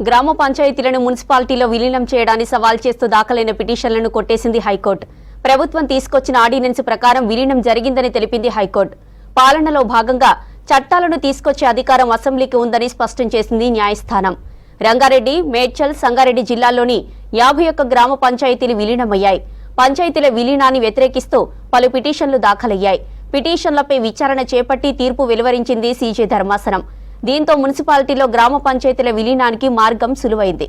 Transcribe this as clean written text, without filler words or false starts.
గ్రామ పంచాయతీలను మున్సిపాలిటీలో విలీనం చేయడాన్ని సవాల్ చేస్తూ దాఖలైన పిటిషన్లను కొట్టేసింది హైకోర్టు. ప్రభుత్వం తీసుకొచ్చిన ఆర్డినెన్స్ ప్రకారం విలీనం జరిగిందని తెలిపింది హైకోర్టు. పాలనలో భాగంగా చట్టాలను తీసుకొచ్చే అధికారం అసెంబ్లీకి ఉందని స్పష్టం చేసింది న్యాయస్థానం. రంగారెడ్డి, మేడ్చల్, సంగారెడ్డి జిల్లాల్లోని 51 గ్రామ పంచాయతీలు విలీనమయ్యాయి. పంచాయతీల విలీనాన్ని వ్యతిరేకిస్తూ పలు పిటిషన్లు దాఖలయ్యాయి. పిటిషన్లపై విచారణ చేపట్టి తీర్పు వెలువరించింది సీజే ధర్మాసనం. దీంతో మున్సిపాలిటీలో గ్రామ పంచాయతీల విలీనానికి మార్గం సులువైంది.